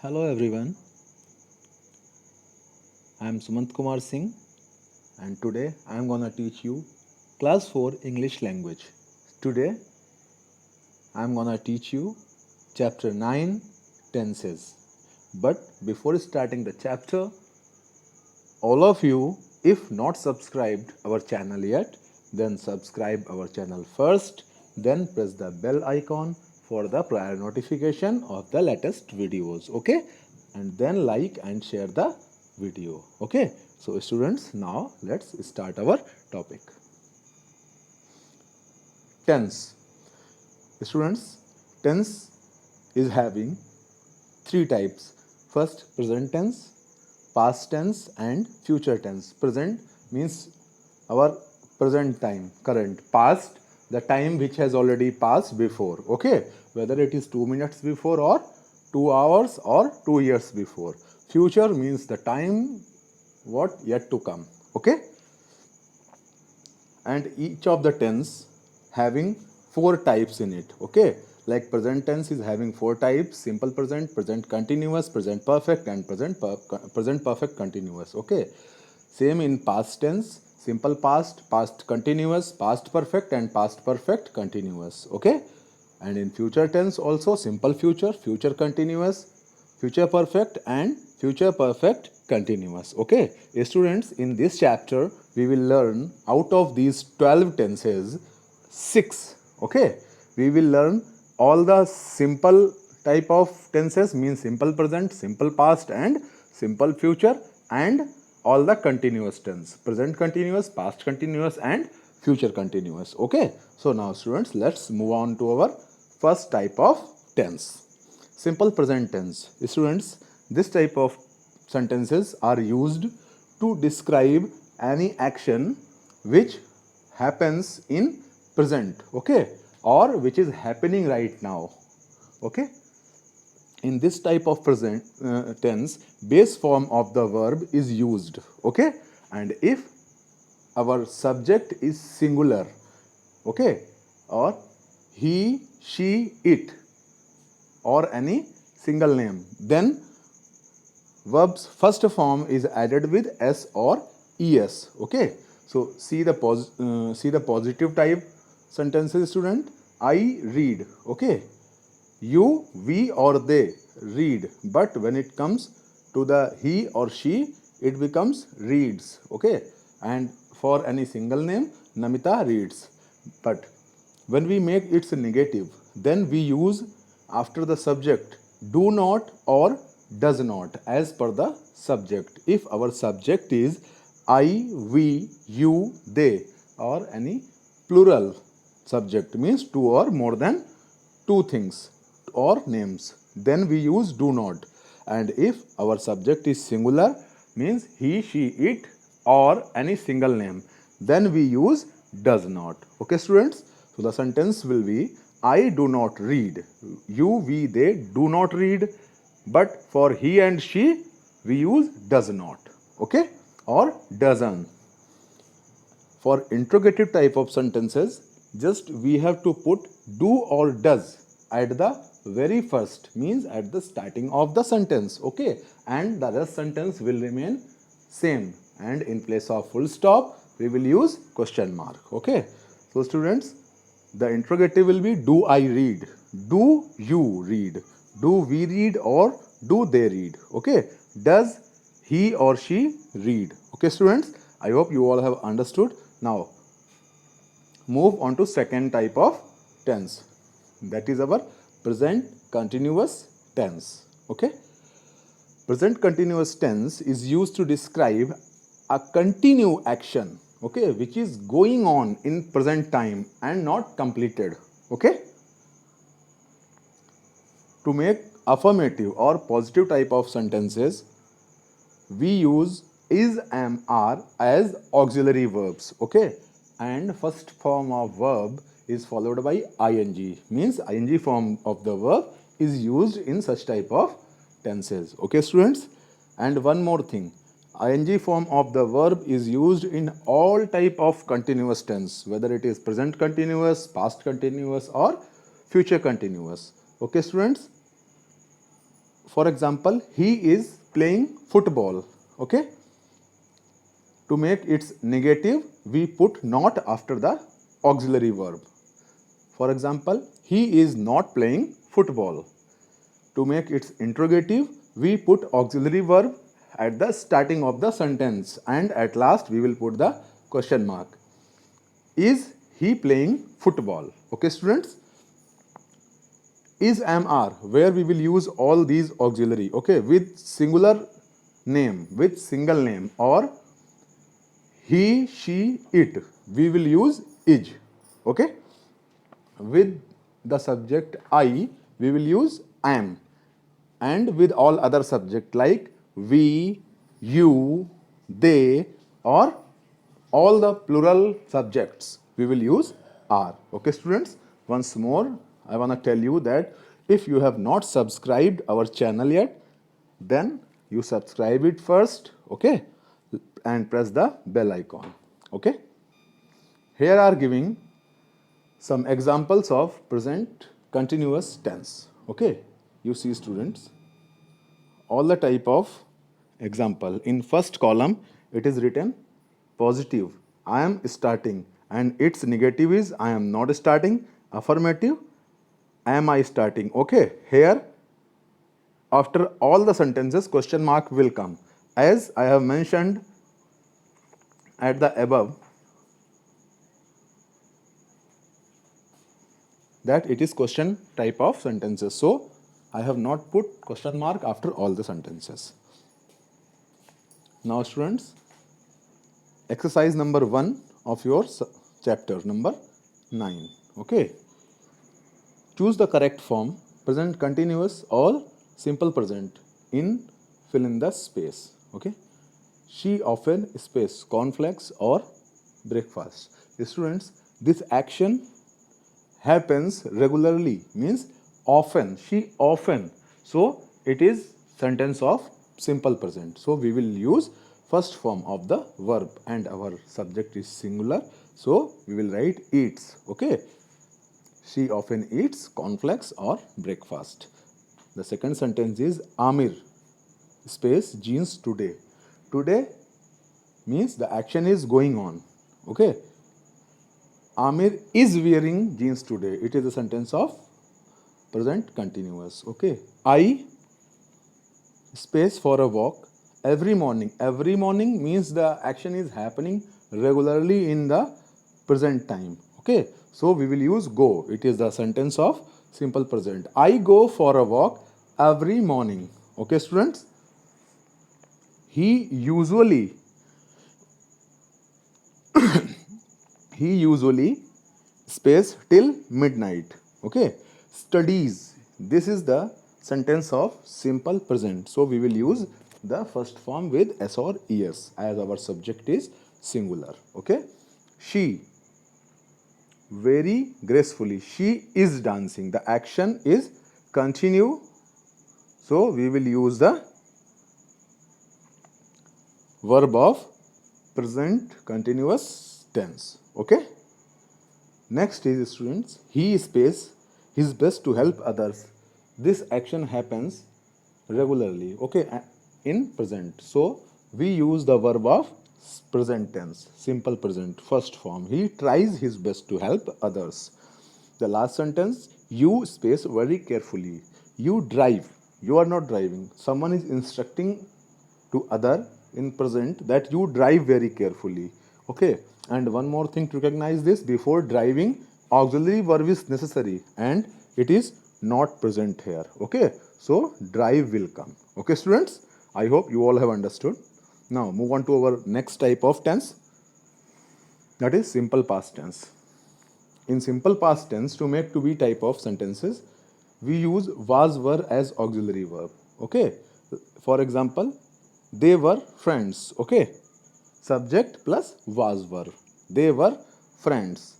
Hello everyone, I am Sumant Kumar Singh and today I am gonna teach you class 4 English language. Today I am gonna teach you chapter 9 tenses. But before starting the chapter, all of you, if not subscribed our channel yet, then subscribe our channel first, then press the bell icon for the prior notification of the latest videos, okay? And then like and share the video, okay? So students, now let's start our topic. Tense. Students, tense is having three types. First, present tense, past tense and future tense. Present means our present time, current. Past, the time which has already passed before, okay? Whether it is 2 minutes before or 2 hours or 2 years before. Future means the time what yet to come, okay? And each of the tense having four types in it, okay? Like present tense is having four types: simple present, present continuous, present perfect and present perfect continuous, okay? Same in past tense: simple past, past continuous, past perfect and past perfect continuous, okay? And in future tense also simple future, future continuous, future perfect and future perfect continuous, okay? Students, in this chapter we will learn out of these 12 tenses 6, okay? We will learn all the simple type of tenses, means simple present, simple past and simple future, and all the continuous tense: present continuous, past continuous and future continuous, okay? So now students, let's move on to our first type of tense, simple present tense. Students, this type of sentences are used to describe any action which happens in present, okay, or which is happening right now, okay? In this type of present tense, base form of the verb is used, okay? And if our subject is singular, okay, or he, she, it, or any single name, then verb's first form is added with s or es, okay? So see the positive type sentences, student. I read, okay? You, we or they read, but when it comes to the he or she, it becomes reads, okay? And for any single name, Namita reads. But when we make its negative, then we use after the subject do not or does not as per the subject. If our subject is I, we, you, they, or any plural subject, means two or more than two things or names, then we use do not. And if our subject is singular, means he, she, it, or any single name, then we use does not, okay students? So the sentence will be I do not read, you, we, they do not read, but for he and she we use does not, okay, or doesn't. For interrogative type of sentences, just we have to put do or does at the very first, means at the starting of the sentence, okay? And the rest sentence will remain same, and in place of full stop we will use question mark, okay? So students, the interrogative will be do I read, do you read, do we read or do they read, okay? Does he or she read, okay students? I hope you all have understood. Now move on to second type of tense, that is our present continuous tense, okay? Present continuous tense is used to describe a continue action, okay, which is going on in present time and not completed, okay? To make affirmative or positive type of sentences, we use is, am, are as auxiliary verbs, okay? And first form of verb is followed by ing, means ing form of the verb is used in such type of tenses, okay students? And one more thing, ing form of the verb is used in all type of continuous tense, whether it is present continuous, past continuous or future continuous, okay students? For example, he is playing football. Okay. To make its negative, we put not after the auxiliary verb. For example, he is not playing football. To make its interrogative, we put auxiliary verb at the starting of the sentence, and at last we will put the question mark. Is he playing football? Okay, students. Is, am, are, where we will use all these auxiliary, okay, with singular name, with single name, or he, she, it, we will use is. Okay. With the subject I, we will use am, and with all other subject like we, you, they, or all the plural subjects, we will use are. Okay, students. Once more, I want to tell you that if you have not subscribed our channel yet, then you subscribe it first, okay, and press the bell icon. Okay. Here are giving some examples of present continuous tense. Okay. You see, students, all the type of example. In first column, it is written positive, I am starting, and its negative is I am not starting. Affirmative, am I starting? Okay. Here, after all the sentences, question mark will come. As I have mentioned at the above, that it is question type of sentences. So, I have not put question mark after all the sentences. Now, students, exercise number 1 of your chapter number 9. Okay. Choose the correct form, present continuous or simple present in fill in the space. Okay. She often space cornflakes or breakfast. Students, this action happens regularly means often. She often. So it is sentence of simple present. So we will use first form of the verb, and our subject is singular. So we will write eats. Okay. She often eats cornflakes or breakfast. The second sentence is Amir space jeans today. Today means the action is going on. Okay. Amir is wearing jeans today. It is a sentence of present continuous. Okay. I space for a walk every morning. Every morning means the action is happening regularly in the present time. Okay. So we will use go. It is the sentence of simple present. I go for a walk every morning. Okay, students. He usually space till midnight. Okay. Studies. This is the sentence of simple present. So we will use the first form with s or es as our subject is singular. Okay. She very gracefully. She is dancing. The action is continue. So we will use the verb of present continuous tense. Okay. Next is, students, he space his best to help others. This action happens regularly. Okay. In present. So we use the verb of present tense, simple present, first form. He tries his best to help others. The last sentence, you space very carefully. You drive. You are not driving. Someone is instructing to other in present that you drive very carefully. Okay. And one more thing to recognize this, before driving, auxiliary verb is necessary and it is not present here. Okay. So drive will come. Okay, students. I hope you all have understood. Now move on to our next type of tense, that is simple past tense. In simple past tense, to make to be type of sentences, we use was were as auxiliary verb. Okay. For example, they were friends. Okay. Subject plus was were. They were friends.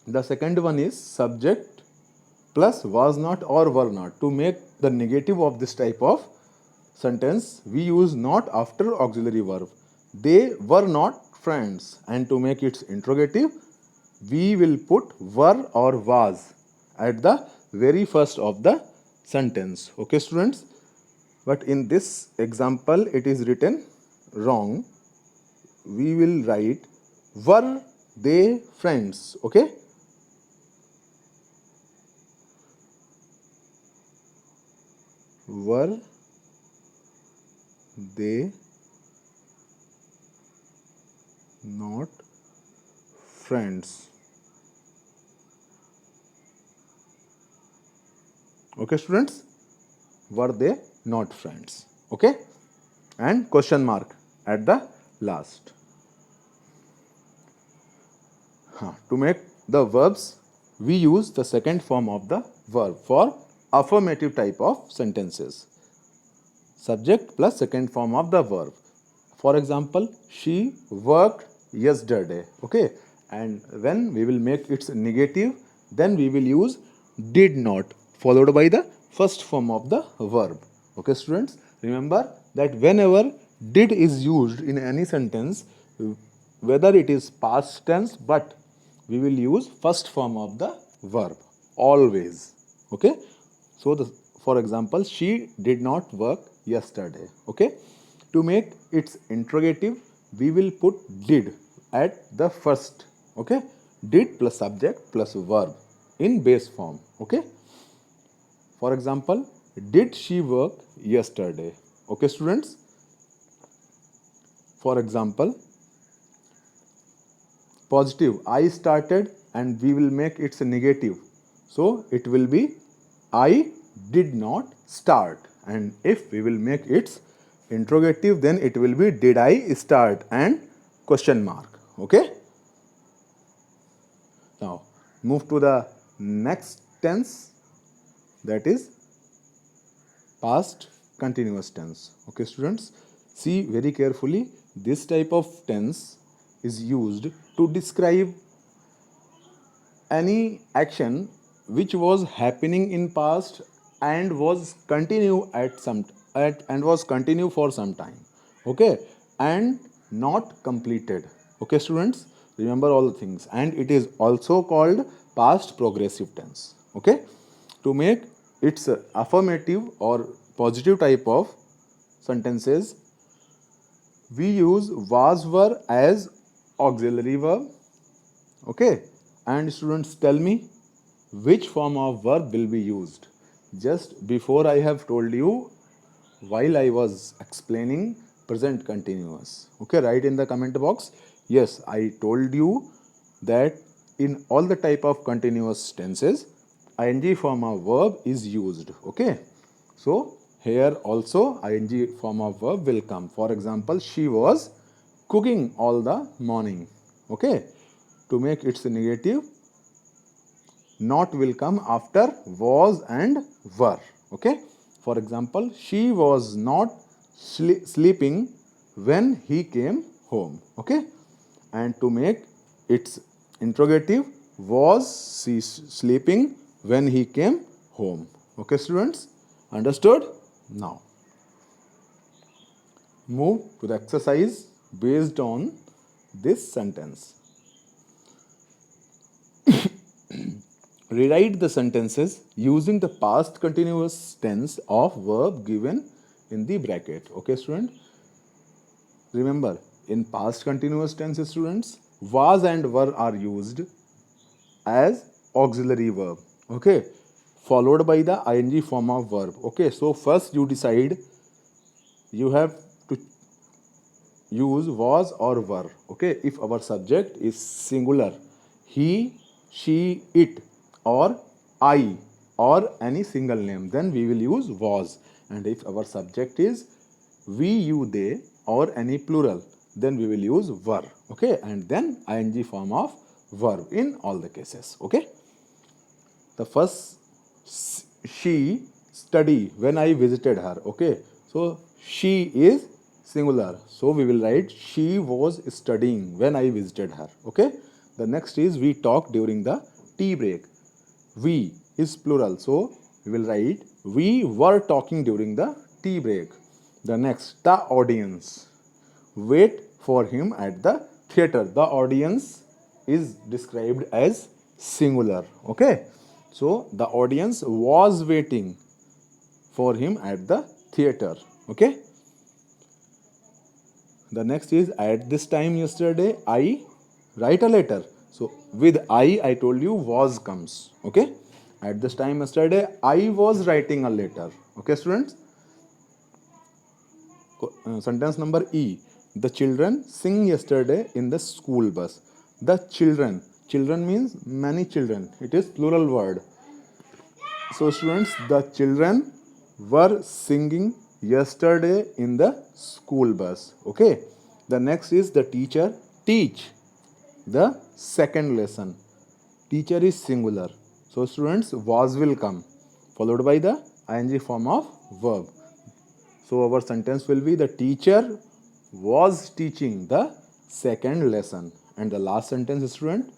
The second one is subject plus was not or were not. To make the negative of this type of sentence, we use not after auxiliary verb. They were not friends. And to make its interrogative, we will put were or was at the very first of the sentence. Okay, students. But in this example, it is written wrong. We will write were they friends, okay? Were they not friends? Okay, students? Were they not friends? Okay? And question mark at the last. To make the verbs, we use the second form of the verb for affirmative type of sentences. Subject plus second form of the verb. For example, she worked yesterday. Okay, and when we will make its negative, then we will use did not followed by the first form of the verb. Okay, students, remember that whenever did is used in any sentence, whether it is past tense, but we will use first form of the verb always. Okay, so for example, she did not work yesterday. Okay, to make its interrogative, we will put did at the first. Okay, did plus subject plus verb in base form. Okay, for example, did she work yesterday? Okay, students. For example, positive I started, and we will make its negative, so it will be I did not start. And if we will make its interrogative, then it will be did I start and question mark. Okay, now move to the next tense, that is past continuous tense. Okay, students, see very carefully, this type of tense is used to describe any action which was happening in past and was continue for some time. Okay, and not completed. Okay, students, remember all the things. And it is also called past progressive tense. Okay, to make its affirmative or positive type of sentences, we use was were as auxiliary verb. Okay, and students, tell me which form of verb will be used. Just before I have told you while I was explaining present continuous. Okay, write in the comment box. Yes, I told you that in all the type of continuous tenses, ing form of verb is used. Okay, so here also ing form of verb will come. For example, she was cooking all the morning. Okay, to make its negative, not will come after was and were. Okay, for example, she was not sleeping when he came home. Okay, and to make its interrogative, was she sleeping when he came home. Okay, students, understood? Now move to the exercise based on this sentence. Rewrite the sentences using the past continuous tense of verb given in the bracket. Okay, student? Remember, in past continuous tense, students, was and were are used as auxiliary verb. Okay, followed by the ing form of verb. Okay, so first you decide, you have to use was or were. Okay, if our subject is singular, he, she, it, or I, or any single name, then we will use was. And if our subject is we, you, they, or any plural, then we will use were. Okay, and then ing form of verb in all the cases. Okay, the first, she study when I visited her. Okay, so she is singular, so we will write she was studying when I visited her. Okay, the next is we talked during the tea break. We is plural, so we will write we were talking during the tea break. The next, the audience wait for him at the theater. The audience is described as singular. Okay, so the audience was waiting for him at the theater. Okay. The next is at this time yesterday I write a letter. So with I told you was comes. Okay. At this time yesterday I was writing a letter. Okay, students. Sentence number E. The children sing yesterday in the school bus. The children. Children means many children. It is plural word. So students, the children were singing yesterday in the school bus. Okay. The next is the teacher teach the second lesson. Teacher is singular. So students, was will come followed by the ing form of verb. So our sentence will be the teacher was teaching the second lesson. And the last sentence, student,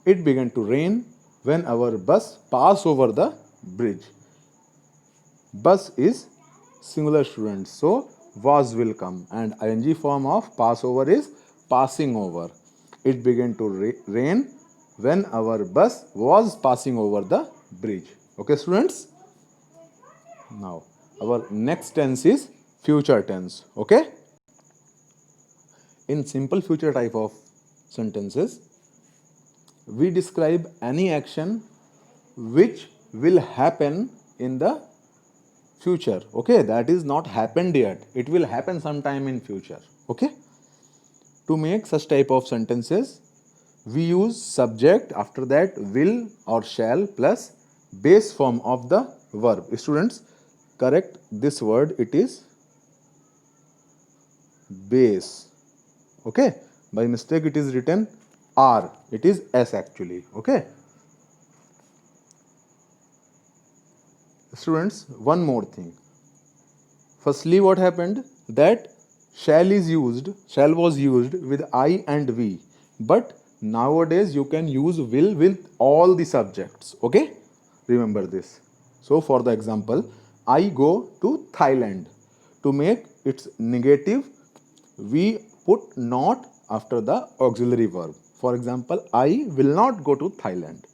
it began to rain when our bus passed over the bridge. Bus is singular, student. So was will come and ing form of pass over is passing over. It began to rain when our bus was passing over the bridge. Okay, students? Now, our next tense is future tense. Okay? In simple future type of sentences, we describe any action which will happen in the future. Okay? That is not happened yet. It will happen sometime in future. Okay? To make such type of sentences, we use subject, after that will or shall plus base form of the verb. Students, correct this word, it is base. Okay, by mistake it is written R, it is S actually. Okay, students, one more thing. Firstly, what happened, that shall was used with I and we, but nowadays you can use will with all the subjects. Okay, remember this. So for the example, I go to Thailand. To make its negative, we put not after the auxiliary verb. For example, I will not go to Thailand.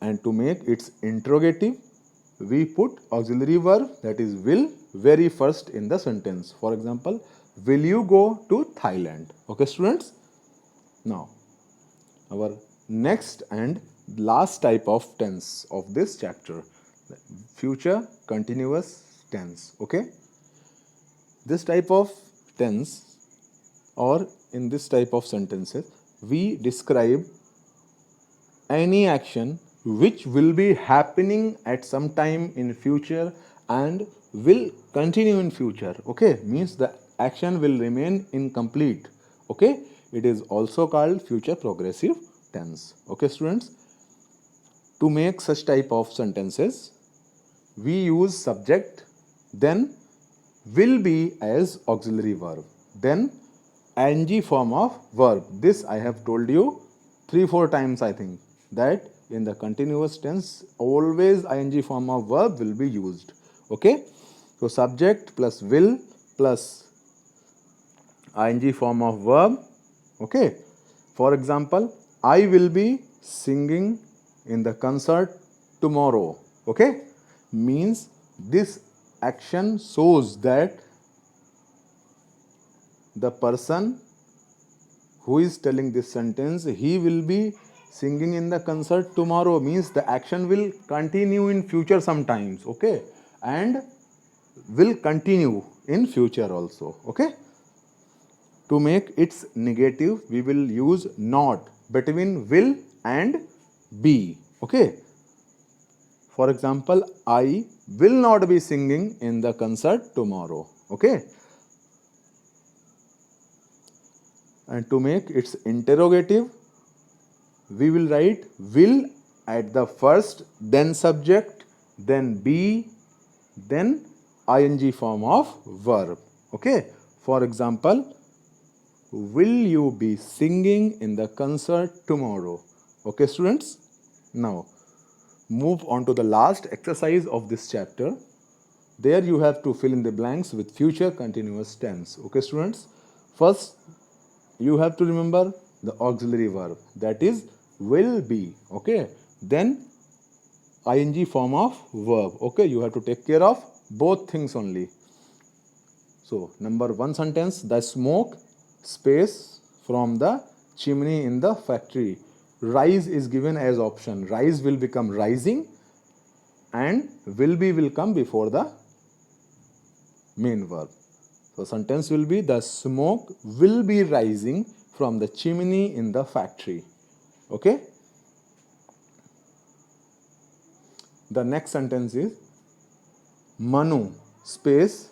And to make its interrogative, we put auxiliary verb, that is will, very first in the sentence. For example, will you go to Thailand? Okay, students? Now, our next and last type of tense of this chapter, future continuous tense. Okay, this type of tense, or in this type of sentences, we describe any action which will be happening at some time in future and will continue in future. Okay, means the action will remain incomplete. Okay, it is also called future progressive tense. Okay, students, to make such type of sentences, we use subject, then will be as auxiliary verb, then ing form of verb. This I have told you 3-4 times, I think, that in the continuous tense always ing form of verb will be used. Okay, so subject plus will plus ing form of verb. Okay, for example, I will be singing in the concert tomorrow. Okay, means this action shows that the person who is telling this sentence, he will be singing in the concert tomorrow, means the action will continue in future sometimes. Okay, and will continue in future also. Okay, to make its negative, we will use not between will and be. Okay, for example, I will not be singing in the concert tomorrow. Okay, and to make its interrogative, we will write will at the first, then subject, then be, then ing form of verb. Okay, for example, will you be singing in the concert tomorrow? Okay, students, now move on to the last exercise of this chapter. There you have to fill in the blanks with future continuous tense. Okay, students, first you have to remember the auxiliary verb, that is will be. Okay, then ing form of verb. Okay, you have to take care of both things only. So number one sentence, the smoke space from the chimney in the factory. Rise is given as option. Rise will become rising and will come before the main verb. So sentence will be the smoke will be rising from the chimney in the factory. Okay. The next sentence is Manu space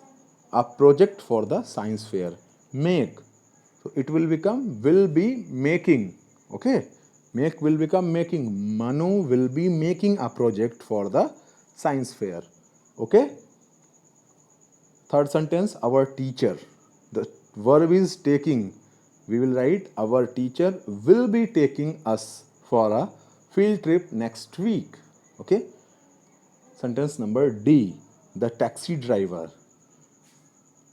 a project for the science fair. Make. So it will become will be making. Okay. Make will become making. Manu will be making a project for the science fair. Okay. Third sentence, our teacher. The verb is taking. We will write our teacher will be taking us for a field trip next week. Okay. Sentence number D. The taxi driver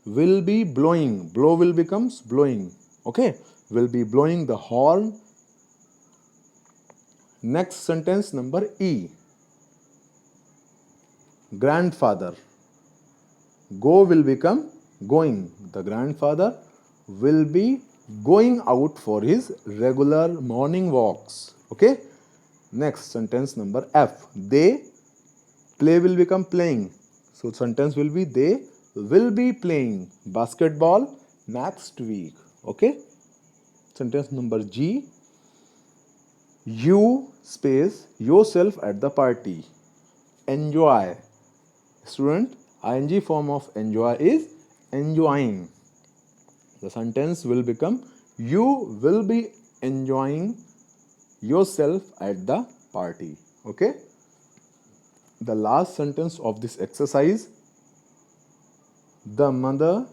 will be blowing. Blow will becomes blowing. Okay. Will be blowing the horn. Next sentence number E. Grandfather. Go will become going. The grandfather will be going out for his regular morning walks. Okay. Next sentence number F. They play will become playing. So sentence will be they will be playing basketball next week. Okay. Sentence number G. You space yourself at the party. Enjoy. Student, ing form of enjoy is enjoying. The sentence will become you will be enjoying yourself at the party. Okay. The last sentence of this exercise, the mother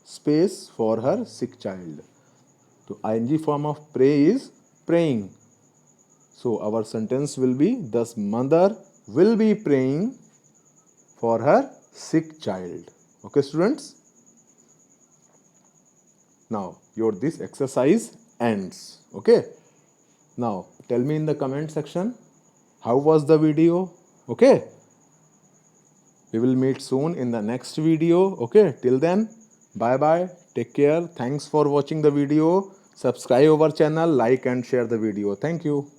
space for her sick child. So ing form of pray is praying. So our sentence will be thus mother will be praying for her sick child. Okay, students. Now your this exercise ends. Okay. Now tell me in the comment section how was the video. Okay. We will meet soon in the next video. Okay. Till then, bye bye. Take care. Thanks for watching the video. Subscribe our channel, like and share the video. Thank you.